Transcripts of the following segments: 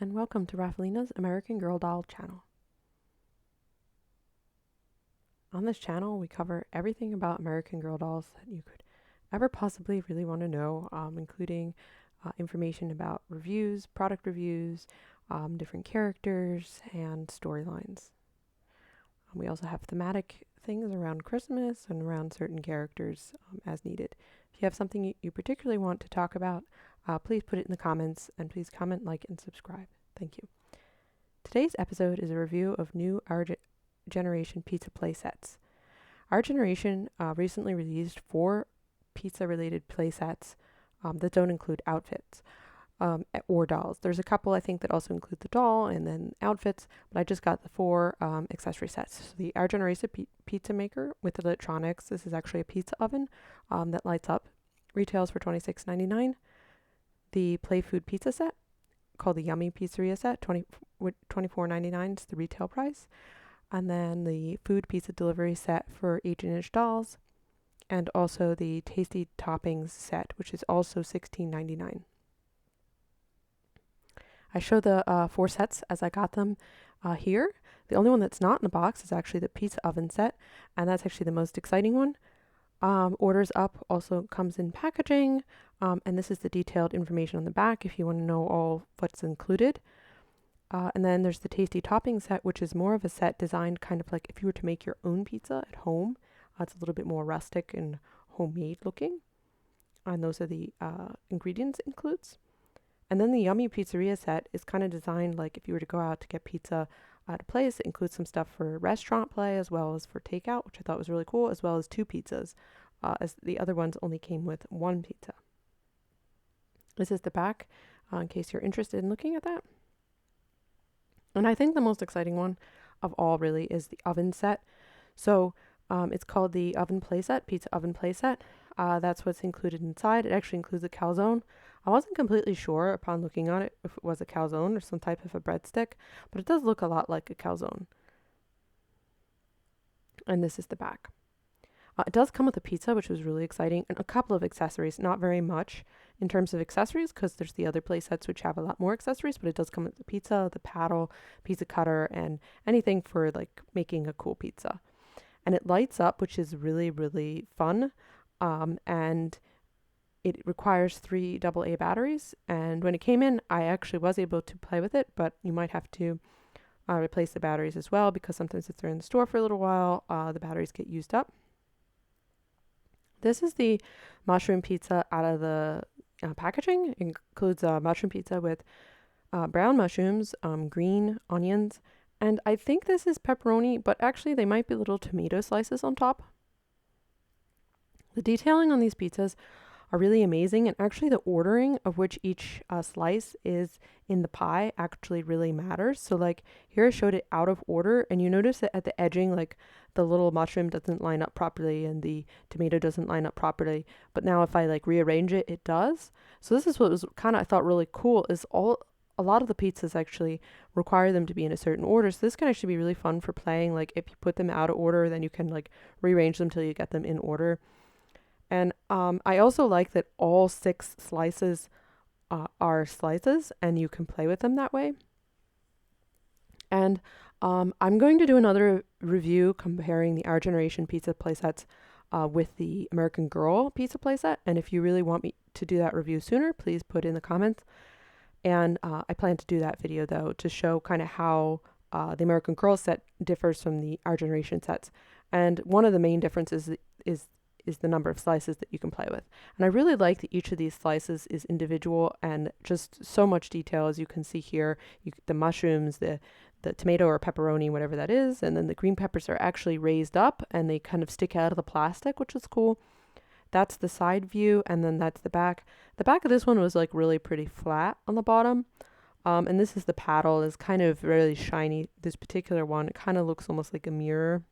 and welcome to Rafelina's American Girl Doll channel. On this channel, we cover everything about American Girl dolls that you could ever possibly really want to know, including information about reviews, product reviews, different characters, and storylines. We also have thematic things around Christmas and around certain characters as needed. If you have something you particularly want to talk about, please put it in the comments, and please comment, like, and subscribe. Thank you. Today's episode is a review of new Our Generation pizza playsets. Our Generation recently released 4 pizza-related playsets that don't include outfits or dolls. There's a couple, I think, that also include the doll and then outfits, but I just got the 4 accessory sets. So the Our Generation pizza maker with electronics. This is actually a pizza oven that lights up. Retails for $26.99. The Play Food pizza set, called the Yummy Pizzeria Set, $24.99 is the retail price. And then the Food Pizza Delivery Set for 18-inch dolls. And also the Tasty Toppings Set, which is also $16.99. I show the 4 sets as I got them here. The only one that's not in the box is actually the pizza oven set, and that's actually the most exciting one. Orders up also comes in packaging, and this is the detailed information on the back if you want to know all what's included. And then there's the Tasty Topping Set, which is more of a set designed kind of like if you were to make your own pizza at home. It's a little bit more rustic and homemade looking. And those are the ingredients it includes. And then the Yummy Pizzeria Set is kind of designed like if you were to go out to get pizza at a place. It includes some stuff for restaurant play as well as for takeout, which I thought was really cool, as well as 2 pizzas, as the other ones only came with 1 pizza. This is the back, in case you're interested in looking at that. And I think the most exciting one of all really is the oven set. So it's called the oven playset, pizza oven playset. That's what's included inside. It actually includes a calzone. I wasn't completely sure upon looking on it if it was a calzone or some type of a breadstick, but it does look a lot like a calzone. And this is the back. It does come with a pizza, which was really exciting, and a couple of accessories. Not very much in terms of accessories, because there's the other play sets which have a lot more accessories, but it does come with the pizza, the paddle, pizza cutter, and anything for like making a cool pizza. And it lights up, which is really, really fun. And it requires 3 AA batteries. And when it came in, I actually was able to play with it, but you might have to replace the batteries as well, because sometimes if they're in the store for a little while, the batteries get used up. This is the mushroom pizza out of the packaging. It includes mushroom pizza with brown mushrooms, green onions, and I think this is pepperoni, but actually they might be little tomato slices on top. The detailing on these pizzas are really amazing, and actually the ordering of which each slice is in the pie actually really matters. So like here I showed it out of order, and you notice that at the edging, like the little mushroom doesn't line up properly and the tomato doesn't line up properly. But now if I like rearrange it, it does. So this is what was kind of, I thought, really cool, is a lot of the pizzas actually require them to be in a certain order. So this can actually be really fun for playing. Like if you put them out of order, then you can like rearrange them till you get them in order. And I also like that all 6 slices are slices, and you can play with them that way. And I'm going to do another review comparing the Our Generation pizza playsets with the American Girl pizza playset. And if you really want me to do that review sooner, please put in the comments. And I plan to do that video, though, to show kind of how the American Girl set differs from the Our Generation sets. And one of the main differences is the number of slices that you can play with. And I really like that each of these slices is individual and just so much detail, as you can see here. The mushrooms, the tomato or pepperoni, whatever that is, and then the green peppers are actually raised up and they kind of stick out of the plastic, which is cool. That's the side view, and then that's the back. The back of this one was like really pretty flat on the bottom. And this is the paddle. It's kind of really shiny. This particular one, it kind of looks almost like a mirror.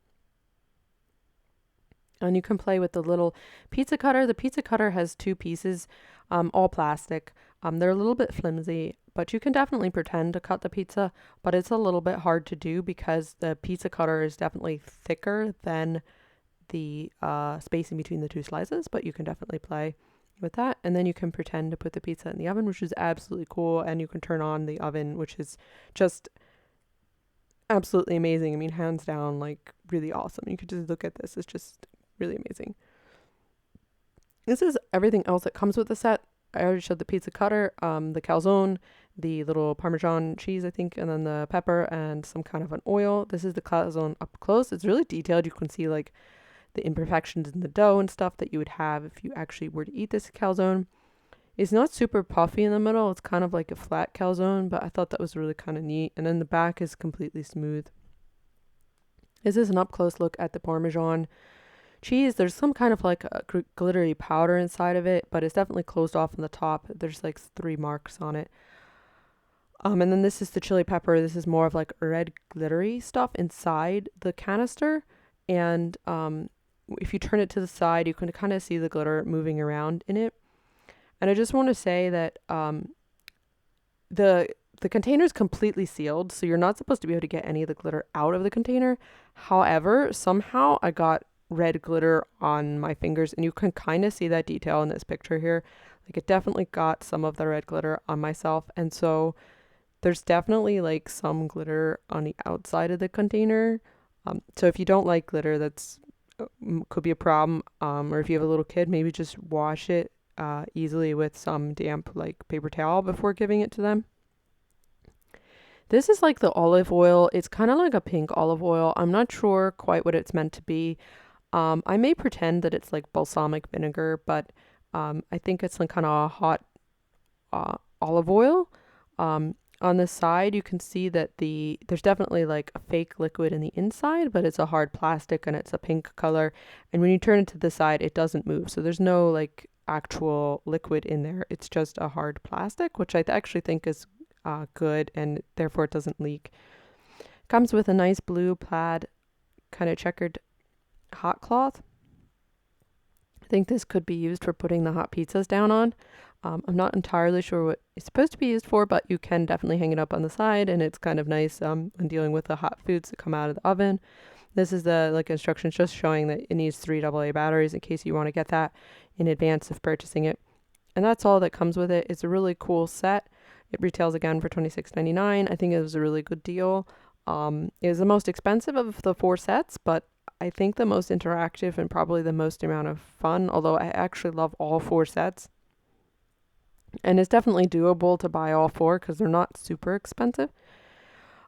And you can play with the little pizza cutter. The pizza cutter has 2 pieces, all plastic. They're a little bit flimsy, but you can definitely pretend to cut the pizza, but it's a little bit hard to do because the pizza cutter is definitely thicker than the spacing between the 2 slices, but you can definitely play with that. And then you can pretend to put the pizza in the oven, which is absolutely cool. And you can turn on the oven, which is just absolutely amazing. I mean, hands down, like really awesome. You could just look at this. It's just really amazing. This is everything else that comes with the set. I already showed the pizza cutter, the calzone, the little Parmesan cheese, I think, and then the pepper and some kind of an oil. This is the calzone up close. It's really detailed. You can see like the imperfections in the dough and stuff that you would have if you actually were to eat this calzone. It's not super puffy in the middle. It's kind of like a flat calzone, but I thought that was really kind of neat. And then the back is completely smooth. This is an up close look at the Parmesan cheese. There's some kind of like a glittery powder inside of it, but it's definitely closed off on the top. There's like 3 marks on it. And then this is the chili pepper. This is more of like red glittery stuff inside the canister. And if you turn it to the side, you can kind of see the glitter moving around in it. And I just want to say that the container is completely sealed, so you're not supposed to be able to get any of the glitter out of the container. However, somehow I got red glitter on my fingers, and you can kind of see that detail in this picture here. Like it definitely got some of the red glitter on myself, and so there's definitely like some glitter on the outside of the container. So if you don't like glitter, that's could be a problem. Or if you have a little kid, maybe just wash it easily with some damp like paper towel before giving it to them. This is like the olive oil. It's kind of like a pink olive oil. I'm not sure quite what it's meant to be. I may pretend that it's like balsamic vinegar, but I think it's like kind of hot olive oil. On the side, you can see that there's definitely like a fake liquid in the inside, but it's a hard plastic and it's a pink color. And when you turn it to the side, it doesn't move. So there's no like actual liquid in there. It's just a hard plastic, which I actually think is good, and therefore it doesn't leak. Comes with a nice blue plaid kind of checkered hot cloth. I think this could be used for putting the hot pizzas down on. I'm not entirely sure what it's supposed to be used for, but you can definitely hang it up on the side, and it's kind of nice when dealing with the hot foods that come out of the oven. This is the like instructions just showing that it needs 3 AA batteries in case you want to get that in advance of purchasing it. And that's all that comes with it. It's a really cool set. It retails again for $26.99. I think it was a really good deal. It was the most expensive of the 4 sets, but I think the most interactive and probably the most amount of fun, although I actually love all 4 sets. And it's definitely doable to buy all 4 because they're not super expensive.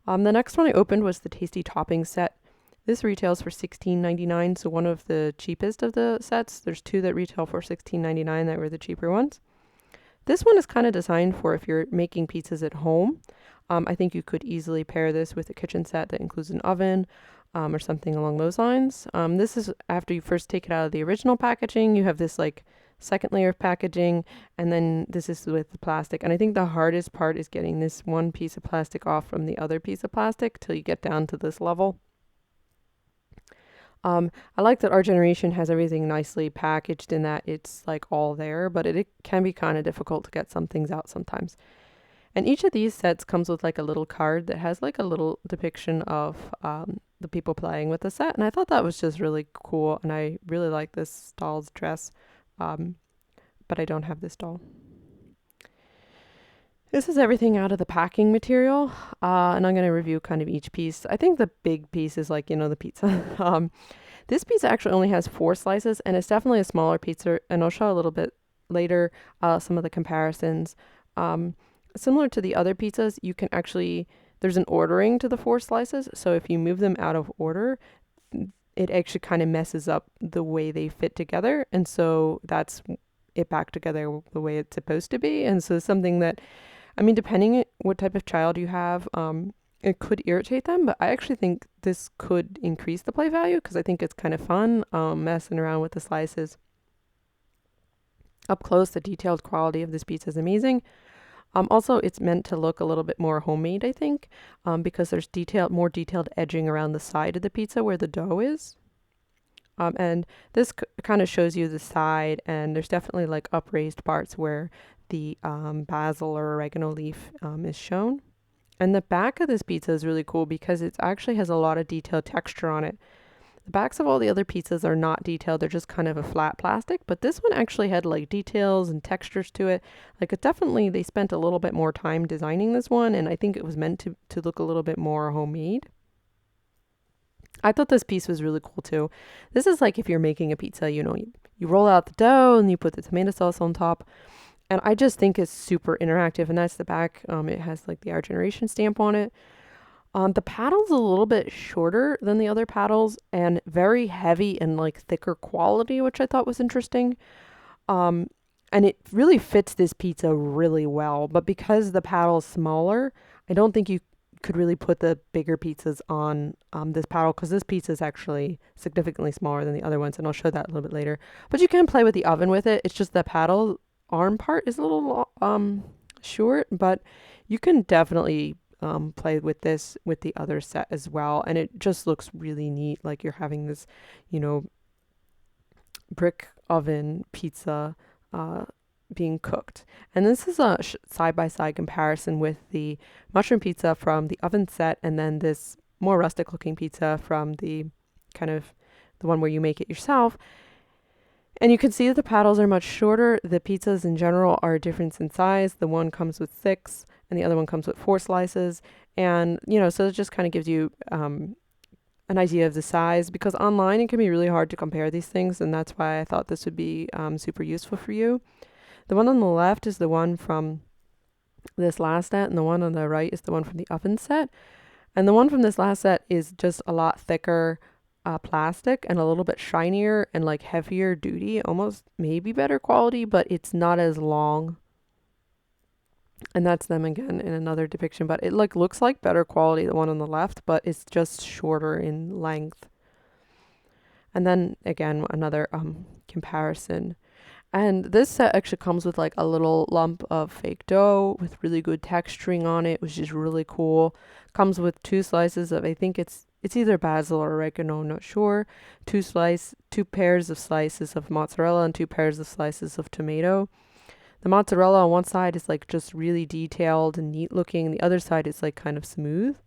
The next one I opened was the Tasty Toppings set. This retails for $16.99, so one of the cheapest of the sets. There's 2 that retail for $16.99 that were the cheaper ones. This one is kind of designed for if you're making pizzas at home. I think you could easily pair this with a kitchen set that includes an oven or something along those lines. This is after you first take it out of the original packaging. You have this like second layer of packaging, and then this is with the plastic. And I think the hardest part is getting this one piece of plastic off from the other piece of plastic till you get down to this level. I like that our generation has everything nicely packaged in that it's like all there, but it can be kind of difficult to get some things out sometimes. And each of these sets comes with like a little card that has like a little depiction of the people playing with the set. And I thought that was just really cool. And I really like this doll's dress, but I don't have this doll. This is everything out of the packing material, and I'm going to review kind of each piece. I think the big piece is like, the pizza. This pizza actually only has 4 slices, and it's definitely a smaller pizza, and I'll show a little bit later some of the comparisons. Similar to the other pizzas, you can actually, there's an ordering to the 4 slices, so if you move them out of order, it actually kind of messes up the way they fit together, and so that's it back together the way it's supposed to be. And so something that, depending on what type of child you have, it could irritate them, but I actually think this could increase the play value because I think it's kind of fun messing around with the slices. Up close, the detailed quality of this pizza is amazing. Also, it's meant to look a little bit more homemade, I think, because there's more detailed edging around the side of the pizza where the dough is. And this kind of shows you the side, and there's definitely like upraised parts where the basil or oregano leaf is shown. And the back of this pizza is really cool because it actually has a lot of detailed texture on it. The backs of all the other pizzas are not detailed. They're just kind of a flat plastic, but this one actually had like details and textures to it. Like it definitely, they spent a little bit more time designing this one, and I think it was meant to look a little bit more homemade. I thought this piece was really cool too. This is like if you're making a pizza, you roll out the dough and you put the tomato sauce on top. And I just think it's super interactive, and that's the back. It has like the Our Generation stamp on it. The paddle's a little bit shorter than the other paddles and very heavy and like thicker quality, which I thought was interesting. Um, and it really fits this pizza really well. But because the paddle's smaller, I don't think you could really put the bigger pizzas on this paddle, because this pizza is actually significantly smaller than the other ones, and I'll show that a little bit later. But you can play with the oven with it. It's just the paddle arm part is a little short, but you can definitely play with this with the other set as well, and it just looks really neat, like you're having this brick oven pizza being cooked. And this is a side-by-side comparison with the mushroom pizza from the oven set, and then this more rustic looking pizza from the kind of the one where you make it yourself. And you can see that the paddles are much shorter. The pizzas in general are different in size. The one comes with 6 and the other one comes with 4 slices. And, so it just kind of gives you an idea of the size, because online it can be really hard to compare these things. And that's why I thought this would be super useful for you. The one on the left is the one from this last set, and the one on the right is the one from the oven set. And the one from this last set is just a lot thicker plastic and a little bit shinier and like heavier duty, almost maybe better quality, but it's not as long. And that's them again in another depiction, but it like looks like better quality, the one on the left, but it's just shorter in length. And then again, another comparison. And this set actually comes with like a little lump of fake dough with really good texturing on it, which is really cool. Comes with 2 slices of, I think it's either basil or oregano, I'm not sure. 2 pairs of slices of mozzarella and 2 pairs of slices of tomato. The mozzarella on one side is like just really detailed and neat looking. The other side is like kind of smooth.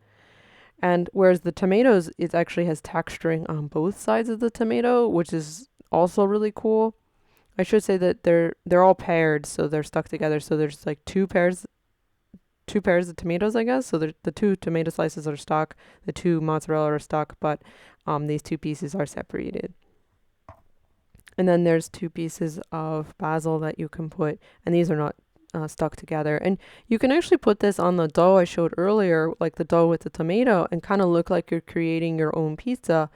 And whereas the tomatoes, it actually has texturing on both sides of the tomato, which is also really cool. I should say that they're all paired, so they're stuck together. So there's like two pairs of tomatoes, I guess. So the 2 tomato slices are stuck, the 2 mozzarella are stuck, but these 2 pieces are separated. And then there's 2 pieces of basil that you can put, and these are not stuck together. And you can actually put this on the dough I showed earlier, like the dough with the tomato, and kind of look like you're creating your own pizza.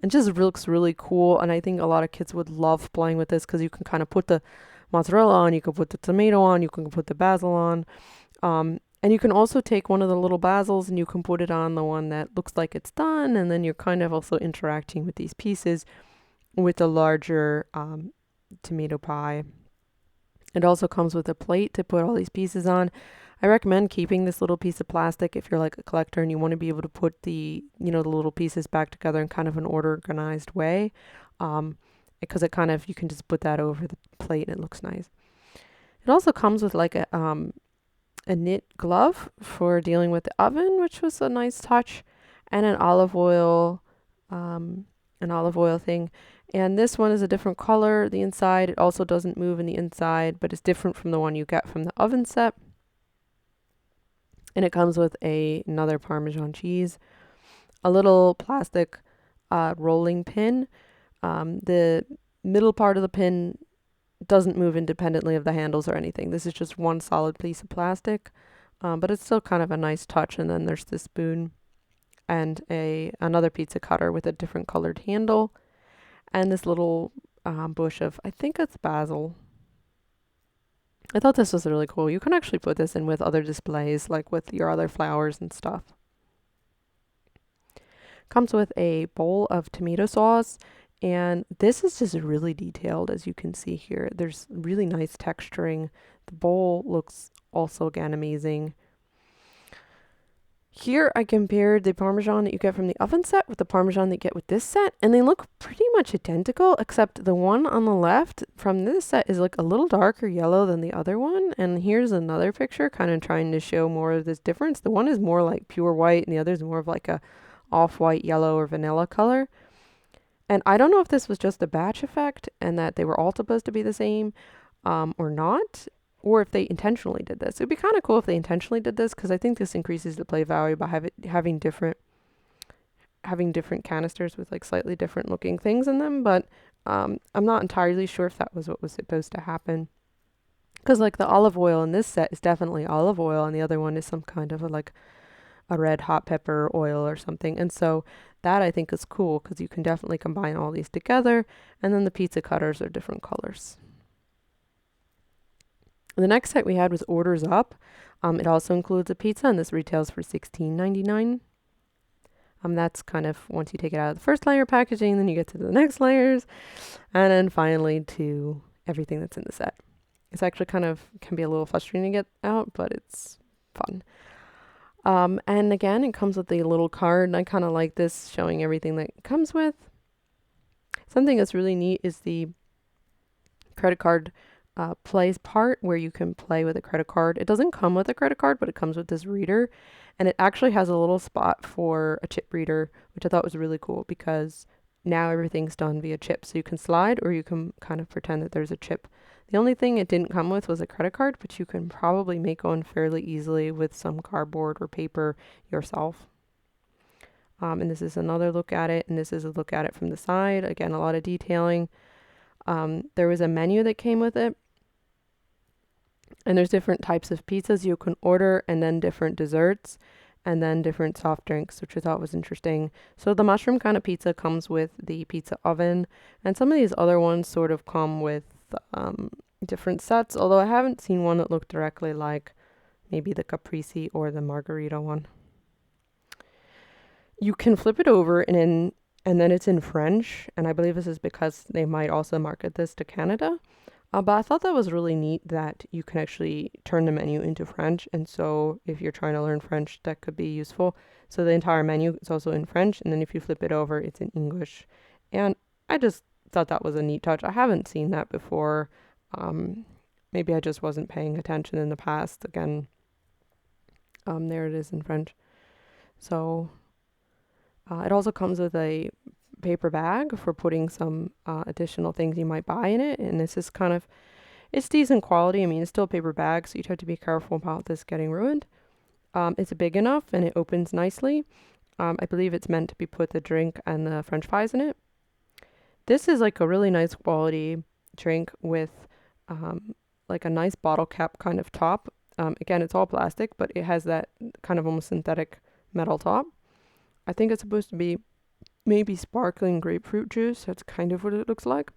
And just looks really cool. And I think a lot of kids would love playing with this, because you can kind of put the mozzarella on, you can put the tomato on, you can put the basil on. And you can also take one of the little basils and you can put it on the one that looks like it's done. And then you're kind of also interacting with these pieces with the larger tomato pie. It also comes with a plate to put all these pieces on. I recommend keeping this little piece of plastic if you're like a collector and you want to be able to put the little pieces back together in kind of an organized way. Because it kind of, you can just put that over the plate and it looks nice. It also comes with like a knit glove for dealing with the oven, which was a nice touch, and an olive oil thing. And this one is a different color, the inside. It also doesn't move in the inside, but it's different from the one you get from the oven set. And it comes with another Parmesan cheese, a little plastic rolling pin. The middle part of the pin doesn't move independently of the handles or anything. This is just one solid piece of plastic, but it's still kind of a nice touch. And then there's the spoon and another pizza cutter with a different colored handle, and this little bush of, I think it's basil. I thought this was really cool. You can actually put this in with other displays, like with your other flowers and stuff. Comes with a bowl of tomato sauce, and this is just really detailed, as you can see here. There's really nice texturing. The bowl looks also, again, amazing. Here I compared the Parmesan that you get from the oven set with the Parmesan that you get with this set, and they look pretty much identical, except the one on the left from this set is like a little darker yellow than the other one. And here's another picture kind of trying to show more of this difference. The one is more like pure white and the other is more of like a off-white yellow or vanilla color. And I don't know if this was just a batch effect and that they were all supposed to be the same, or not, or if they intentionally did this. It'd be kind of cool if they intentionally did this, because I think this increases the play value by having different canisters with like slightly different looking things in them. But I'm not entirely sure if that was what was supposed to happen. Because like the olive oil in this set is definitely olive oil, and the other one is some kind of a red hot pepper oil or something. And so that I think is cool, because you can definitely combine all these together. And then the pizza cutters are different colors. The next set we had was Orders Up. It also includes a pizza, and this retails for $16.99. That's kind of once you take it out of the first layer packaging, then you get to the next layers, and then finally to everything that's in the set. It's actually can be a little frustrating to get out, but it's fun. And again, it comes with a little card, and I kind of like this, showing everything that it comes with. Something that's really neat is the credit card plays part, where you can play with a credit card. It doesn't come with a credit card, but it comes with this reader, and it actually has a little spot for a chip reader, which I thought was really cool, because now everything's done via chip. So you can slide, or you can kind of pretend that there's a chip. The only thing it didn't come with was a credit card, but you can probably make one fairly easily with some cardboard or paper yourself. And this is another look at it, and this is a look at it from the side. Again, a lot of detailing. There was a menu that came with it, and there's different types of pizzas you can order, and then different desserts, and then different soft drinks, which I thought was interesting. So the mushroom kind of pizza comes with the pizza oven, and some of these other ones sort of come with different sets, although I haven't seen one that looked directly like maybe the caprese or the margarita one. You can flip it over and then it's in French, and I believe this is because they might also market this to Canada. But I thought that was really neat that you can actually turn the menu into French, and so if you're trying to learn French, that could be useful. So the entire menu is also in French, and then if you flip it over, it's in English. And I just thought that was a neat touch. I haven't seen that before. Maybe I just wasn't paying attention in the past. Again, there it is in French. So it also comes with a paper bag for putting some additional things you might buy in it. And this is it's decent quality. I mean, it's still a paper bag, so you'd have to be careful about this getting ruined. It's big enough, and it opens nicely. I believe it's meant to be put the drink and the French fries in it. This is like a really nice quality drink with like a nice bottle cap kind of top. Again, it's all plastic, but it has that kind of almost synthetic metal top. I think it's supposed to be maybe sparkling grapefruit juice. That's kind of what it looks like.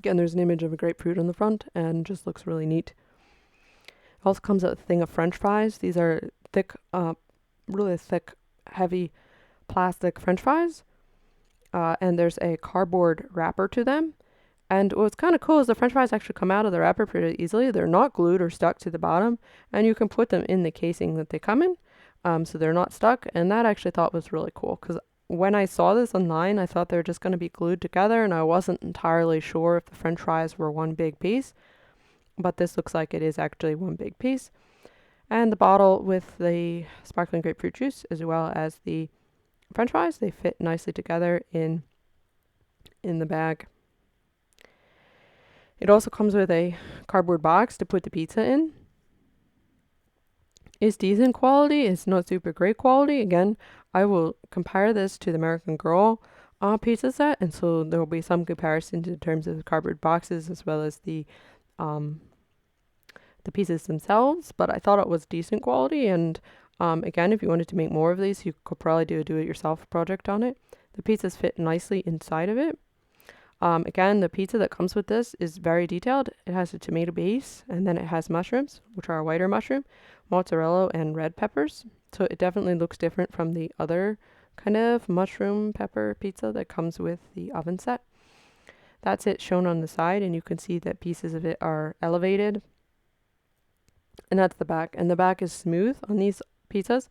Again, there's an image of a grapefruit on the front, and just looks really neat. It also comes with a thing of French fries. These are thick, really thick, heavy plastic French fries. And there's a cardboard wrapper to them. And what's kind of cool is the French fries actually come out of the wrapper pretty easily. They're not glued or stuck to the bottom, and you can put them in the casing that they come in, so they're not stuck. And that I actually thought was really cool, because when I saw this online, I thought they were just going to be glued together, and I wasn't entirely sure if the French fries were one big piece. But this looks like it is actually one big piece. And the bottle with the sparkling grapefruit juice, as well as the French fries, they fit nicely together in the bag. It also comes with a cardboard box to put the pizza in. It's decent quality. It's not super great quality. Again, I will compare this to the American Girl pizza set, and so there will be some comparison in terms of the cardboard boxes as well as the pieces themselves. But I thought it was decent quality, and again, if you wanted to make more of these, you could probably do a do-it-yourself project on it. The pizzas fit nicely inside of it. Again, the pizza that comes with this is very detailed. It has a tomato base, and then it has mushrooms, which are a whiter mushroom, mozzarella, and red peppers. So it definitely looks different from the other kind of mushroom pepper pizza that comes with the oven set. That's it shown on the side, and you can see that pieces of it are elevated. And that's the back. And the back is smooth on these pizzas.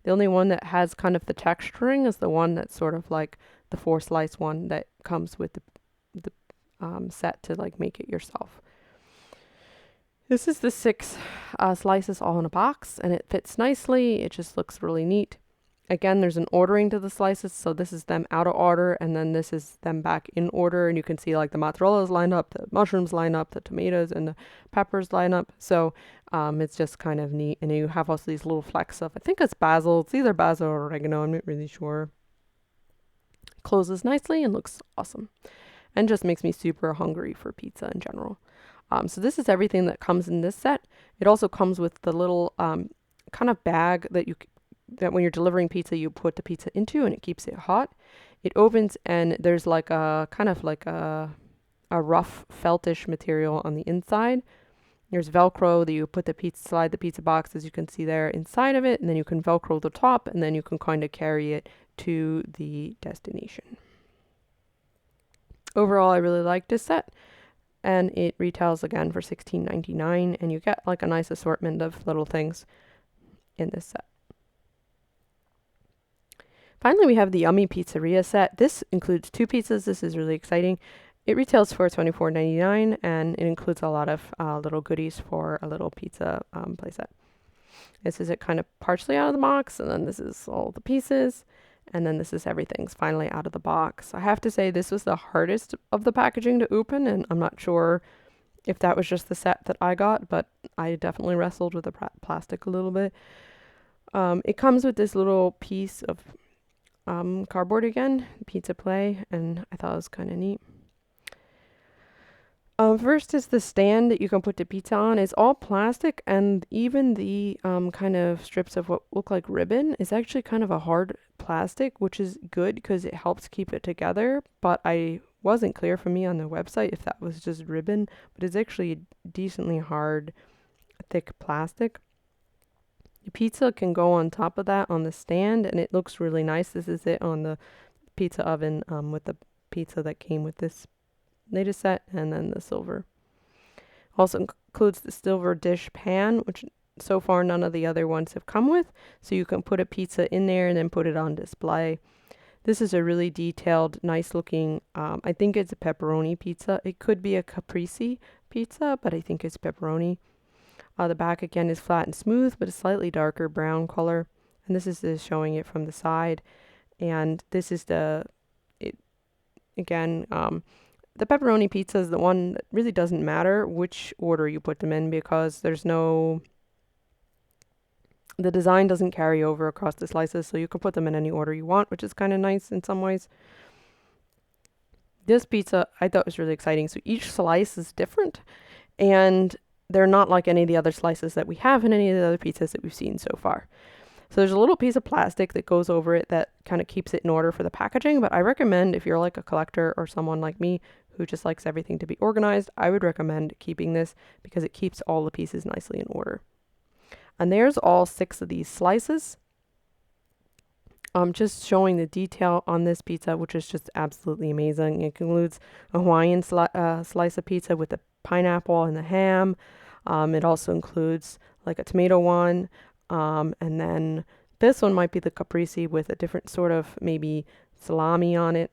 The only one that has kind of the texturing is the one that's sort of like the 4-slice one that comes with the set to like make it yourself. This is the 6 slices all in a box, and it fits nicely. It just looks really neat. Again, there's an ordering to the slices, so this is them out of order, and then this is them back in order, and you can see like the mozzarella's line up, the mushrooms line up, the tomatoes and the peppers line up. So it's just kind of neat, and you have also these little flecks of, I think it's basil. It's either basil or oregano. I'm not really sure. Closes nicely and looks awesome, and just makes me super hungry for pizza in general. So this is everything that comes in this set. It also comes with the little kind of bag that when you're delivering pizza, you put the pizza into, and it keeps it hot. It opens, and there's like a kind of like a rough feltish material on the inside. There's Velcro that you put slide the pizza box, as you can see there, inside of it, and then you can Velcro the top, and then you can kind of carry it to the destination. Overall, I really like this set, and it retails again for $16.99, and you get like a nice assortment of little things in this set. Finally, we have the Yummy Pizzeria Set. This includes 2 pizzas. This is really exciting. It retails for $24.99, and it includes a lot of little goodies for a little pizza playset. This is it kind of partially out of the box, and then this is all the pieces, and then this is everything's finally out of the box. I have to say this was the hardest of the packaging to open, and I'm not sure if that was just the set that I got, but I definitely wrestled with the plastic a little bit. It comes with this little piece of cardboard again, pizza play, and I thought it was kind of neat. First is the stand that you can put the pizza on. It's all plastic, and even the kind of strips of what look like ribbon is actually kind of a hard plastic, which is good because it helps keep it together. But I wasn't clear for me on the website if that was just ribbon, but it's actually decently hard, thick plastic. The pizza can go on top of that on the stand, and it looks really nice. This is it on the pizza oven with the pizza that came with this latest set, and then the silver. Also includes the silver dish pan, which so far none of the other ones have come with, so you can put a pizza in there and then put it on display. This is a really detailed, nice looking, I think it's a pepperoni pizza. It could be a caprese pizza, but I think it's pepperoni. The back again is flat and smooth, but a slightly darker brown color. And this is showing it from the side. And this is the pepperoni pizza is the one that really doesn't matter which order you put them in, because the design doesn't carry over across the slices, so you can put them in any order you want, which is kind of nice in some ways. This pizza I thought was really exciting. So each slice is different, and they're not like any of the other slices that we have in any of the other pizzas that we've seen so far. So there's a little piece of plastic that goes over it that kind of keeps it in order for the packaging, but I recommend, if you're like a collector or someone like me who just likes everything to be organized, I would recommend keeping this because it keeps all the pieces nicely in order. And there's all 6 of these slices. Just showing the detail on this pizza, which is just absolutely amazing. It includes a Hawaiian slice of pizza with the pineapple and the ham. It also includes like a tomato one. And then this one might be the caprese with a different sort of maybe salami on it.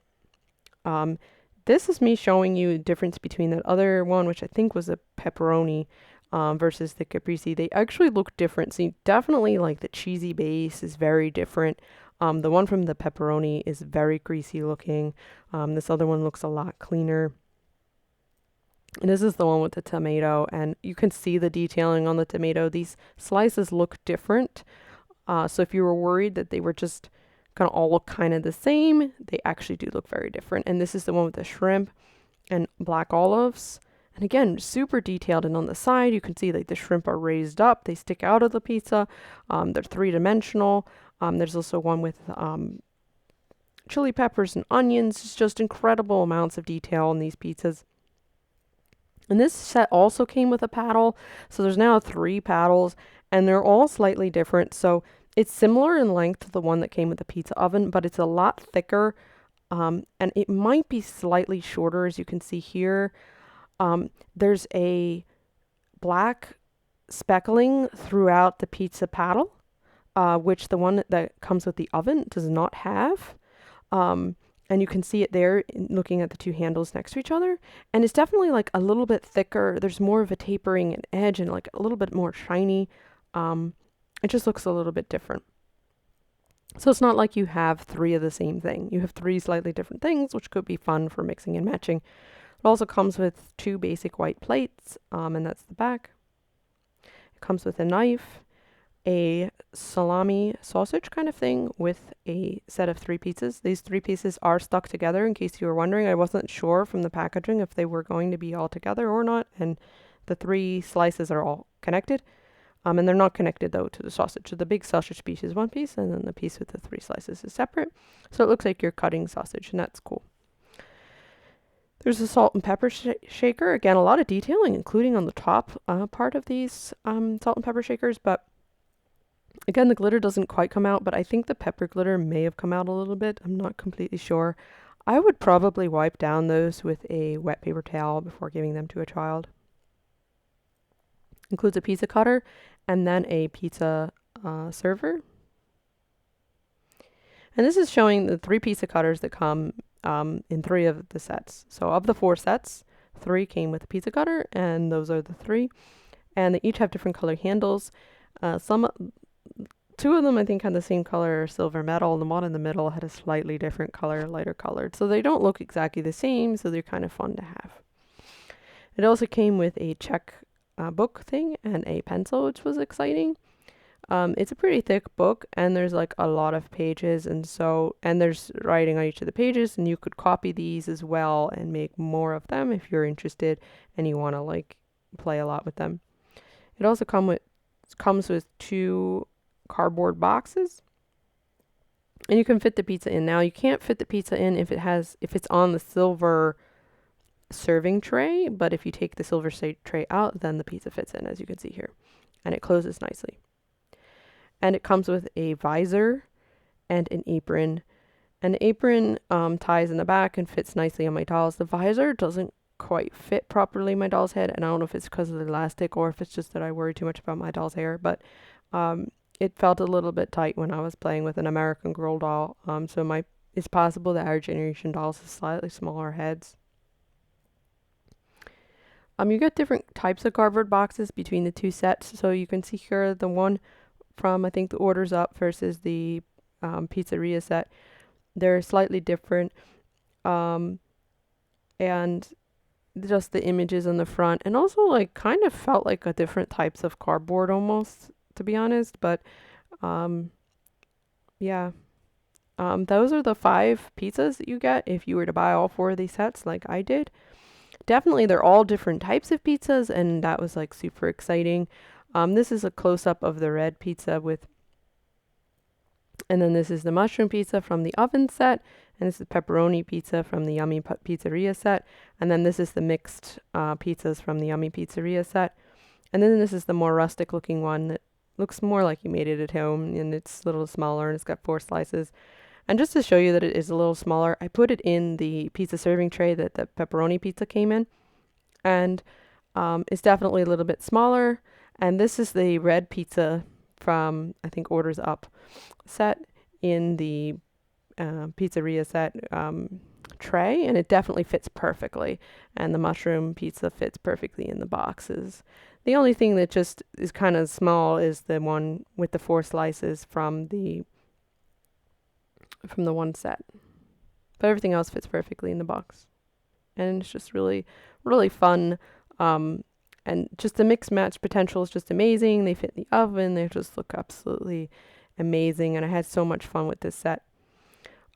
This is me showing you the difference between that other one, which I think was a pepperoni, versus the caprese. They actually look different. So definitely like the cheesy base is very different. The one from the pepperoni is very greasy looking. This other one looks a lot cleaner. And this is the one with the tomato, and you can see the detailing on the tomato. These slices look different. So if you were worried that they were just going to all look kind of the same, they actually do look very different. And this is the one with the shrimp and black olives. And again, super detailed. And on the side, you can see like the shrimp are raised up. They stick out of the pizza. They're 3-dimensional. There's also one with chili peppers and onions. It's just incredible amounts of detail on these pizzas. And this set also came with a paddle. So there's now 3 paddles, and they're all slightly different. So it's similar in length to the one that came with the pizza oven, but it's a lot thicker. And it might be slightly shorter, as you can see here. There's a black speckling throughout the pizza paddle, which the one that comes with the oven does not have. And you can see it there looking at the 2 handles next to each other. And it's definitely like a little bit thicker. There's more of a tapering and edge and like a little bit more shiny. It just looks a little bit different. So it's not like you have 3 of the same thing. You have 3 slightly different things, which could be fun for mixing and matching. It also comes with 2 basic white plates, and that's the back. It comes with a knife, a salami sausage kind of thing with a set of 3 pizzas. These 3 pieces are stuck together, in case you were wondering. I wasn't sure from the packaging if they were going to be all together or not, and the 3 slices are all connected. And they're not connected though to the sausage. So the big sausage piece is one piece, and then the piece with the 3 slices is separate. So it looks like you're cutting sausage, and that's cool. There's a salt and pepper shaker. Again, a lot of detailing, including on the top part of these salt and pepper shakers. But again, the glitter doesn't quite come out, but I think the pepper glitter may have come out a little bit. I'm not completely sure. I would probably wipe down those with a wet paper towel before giving them to a child. Includes a pizza cutter and then a pizza server. And this is showing the 3 pizza cutters that come in 3 of the sets. So of the 4 sets, 3 came with a pizza cutter, and those are the 3. And they each have different color handles. 2 of them I think had the same color silver metal, and the one in the middle had a slightly different color, lighter colored. So they don't look exactly the same, so they're kind of fun to have. It also came with a check book thing and a pencil, which was exciting. It's a pretty thick book, and there's like a lot of pages, and there's writing on each of the pages, and you could copy these as well and make more of them if you're interested and you want to like play a lot with them. It also comes with 2 cardboard boxes, and you can fit the pizza in. Now you can't fit the pizza in if it's on the silver serving tray, but if you take the silver tray out, then the pizza fits in, as you can see here, and it closes nicely. And it comes with a visor and an apron. And the apron ties in the back and fits nicely on my dolls. The visor doesn't quite fit properly in my doll's head, and I don't know if it's because of the elastic or if it's just that I worry too much about my doll's hair, but it felt a little bit tight when I was playing with an American Girl doll. So it's possible that our generation dolls have slightly smaller heads. You get different types of cardboard boxes between the 2 sets. So you can see here the one from, I think, the Orders Up versus the Pizzeria Set. They're slightly different. And just the images on the front, and also like kind of felt like a different types of cardboard almost, to be honest. But yeah. Those are the 5 pizzas that you get if you were to buy all 4 of these sets like I did. Definitely they're all different types of pizzas, and that was like super exciting. This is a close-up of the red pizza and then this is the mushroom pizza from the oven set, and this is pepperoni pizza from the Yummy Pizzeria Set, and then this is the mixed pizzas from the Yummy Pizzeria Set, and then this is the more rustic looking one that looks more like you made it at home, and it's a little smaller, and it's got 4 slices. And just to show you that it is a little smaller, I put it in the pizza serving tray that the pepperoni pizza came in, and it's definitely a little bit smaller. And this is the red pizza from, I think, Orders Up set in the Pizzeria Set tray, and it definitely fits perfectly. And the mushroom pizza fits perfectly in the boxes. The only thing that just is kind of small is the one with the 4 slices from the one set. But everything else fits perfectly in the box. And it's just really, really fun. And just the mix match potential is just amazing. They fit in the oven. They just look absolutely amazing. And I had so much fun with this set.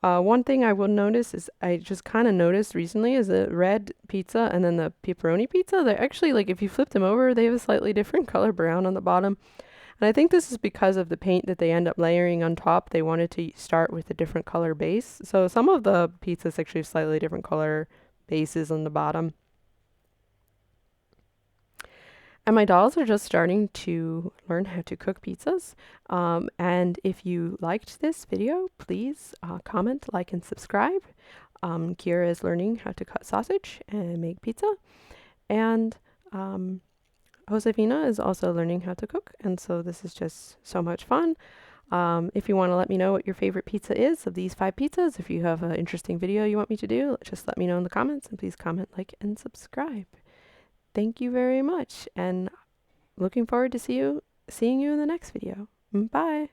One thing I will notice is I just kind of noticed recently is the red pizza and then the pepperoni pizza. They're actually, like, if you flip them over, they have a slightly different color brown on the bottom. And I think this is because of the paint that they end up layering on top. They wanted to start with a different color base. So some of the pizzas actually have slightly different color bases on the bottom. And my dolls are just starting to learn how to cook pizzas. And if you liked this video, please comment, like, and subscribe. Kira is learning how to cut sausage and make pizza. And Josefina is also learning how to cook. And so this is just so much fun. If you want to let me know what your favorite pizza is of these 5 pizzas, if you have an interesting video you want me to do, just let me know in the comments. And please comment, like, and subscribe. Thank you very much, and looking forward to seeing you in the next video. Bye.